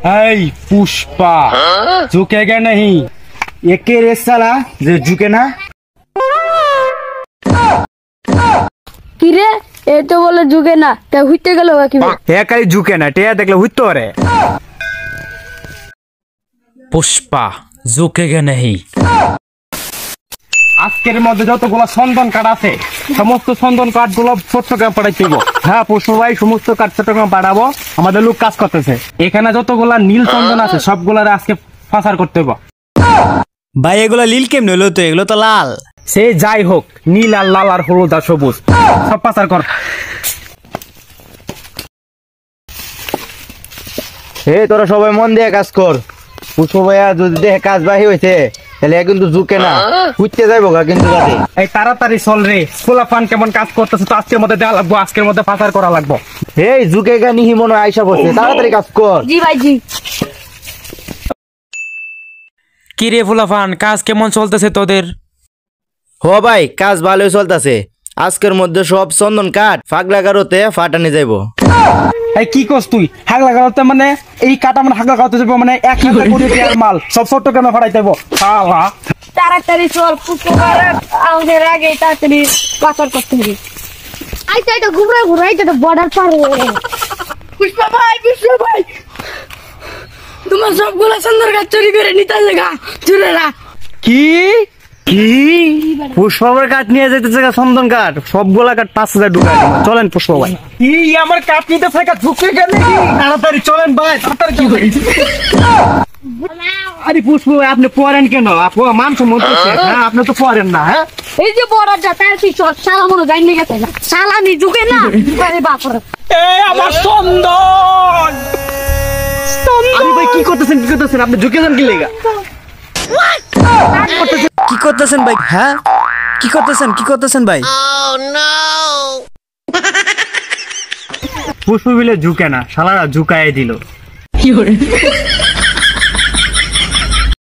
ऐ पुष्पा झुकेगा नहीं एके रे साला जे झुके ना কিরে এ তো বলে ঝুঁকে না তা হইতে গেল কিভাবে হে কালি झुके ना টেয়া দেখলে হইতো রে पुष्पा झुकेगा नहीं। আজকের মধ্যে যতগুলো চন্দন কাঠ আছে সমস্ত চন্দন কাঠগুলো চট্টগ্রাম পাঠাইতে হইব। হ্যাঁ পুষ্প ভাই সমস্ত কাঠ চট্টগ্রাম পাঠাবো আমাদের লোক কাজ করতেছে এখানে যতগুলা নীল চন্দন আছে সবগুলারে আজকে পাচার করতে হইব। ভাই এগুলো লীল কেমন হলো তো এগুলো তো লাল সে যাই হোক নীল আর লাল আর হলুদ আর সবুজ সব পাচার কর। হে তোরা সবাই মন দিয়ে কাজ কর পুষ্প ভাইয়া যদি দেখে কাজ বাহি হয়েছে তাহলে কিন্তু ঝুঁকে না উঠতে যাইবো কিন্তু এই তাড়াতাড়ি চল রে খোলা ফান কেমন কাজ করতেছে তো আজকের মধ্যে দেওয়া লাগবো আজকের মধ্যে পাচার করা লাগবো। এই ঝুঁকে গা নিহি মনে আইসা বসে তাড়াতাড়ি কাজ কর। জি ভাই জি। কি রে ফুলাফান কাজ কেমন চলতেছে তোদের? হ ভাই কাজ ভালোই চলতেছে আজকের মধ্যে সব চন্দন কাঠ ফাগলা গারোতে ফাটানি যাইবো। এই কি করছ তুই হাগলা গাওতে মানে এই কাটা মানে হাগলা গাওতে যাবো মানে 1,000 কোটি টাকার মাল সব চট্টগ্রামে ফাটাইতে হইব। শালা তাড়াতাড়ি চল পুকুর আমাদের আগে তাড়াতাড়ি পাচার করতে হবে। আইতে এটা ঘুরাই তো বর্ডার পার হয়ে পুষ্পা ভাই তোমার সবগুলো সুন্দর গাছ চুরি করে নিতে লাগা চুরেরা কি কি পুষ্পের কাঠ নিয়ে যেতেছে চন্দন কাঠ সবগুলা কাঠ 5,000 ঢুকাই চলেন পুষ্প ভাই। কি আমার কাঠ নিতে থাকা ঝুঁকে গেল তাড়াতাড়ি চলেন ভাই তাড়াতাড়ি কি করি। আরে পুষ্প ভাই আপনি পড়েন কেন মান সম্মান হ্যাঁ আপনি তো পড়েন না। হ্যাঁ এই যে বর্ডার যাতে কি শালা মনে যাই নিয়ে গেছে শালা নি ঝুঁকে না আরে বাপরে এই আমার চন্দন আরে ভাই কি করতেছেন আপনি ঝুঁকে যান কি লেগা কি করতেছেন ভাই? হ্যাঁ কি করতেছেন ভাই? পুষ্প বিলে ঝুঁকে না শালারা ঝুঁকায় দিল।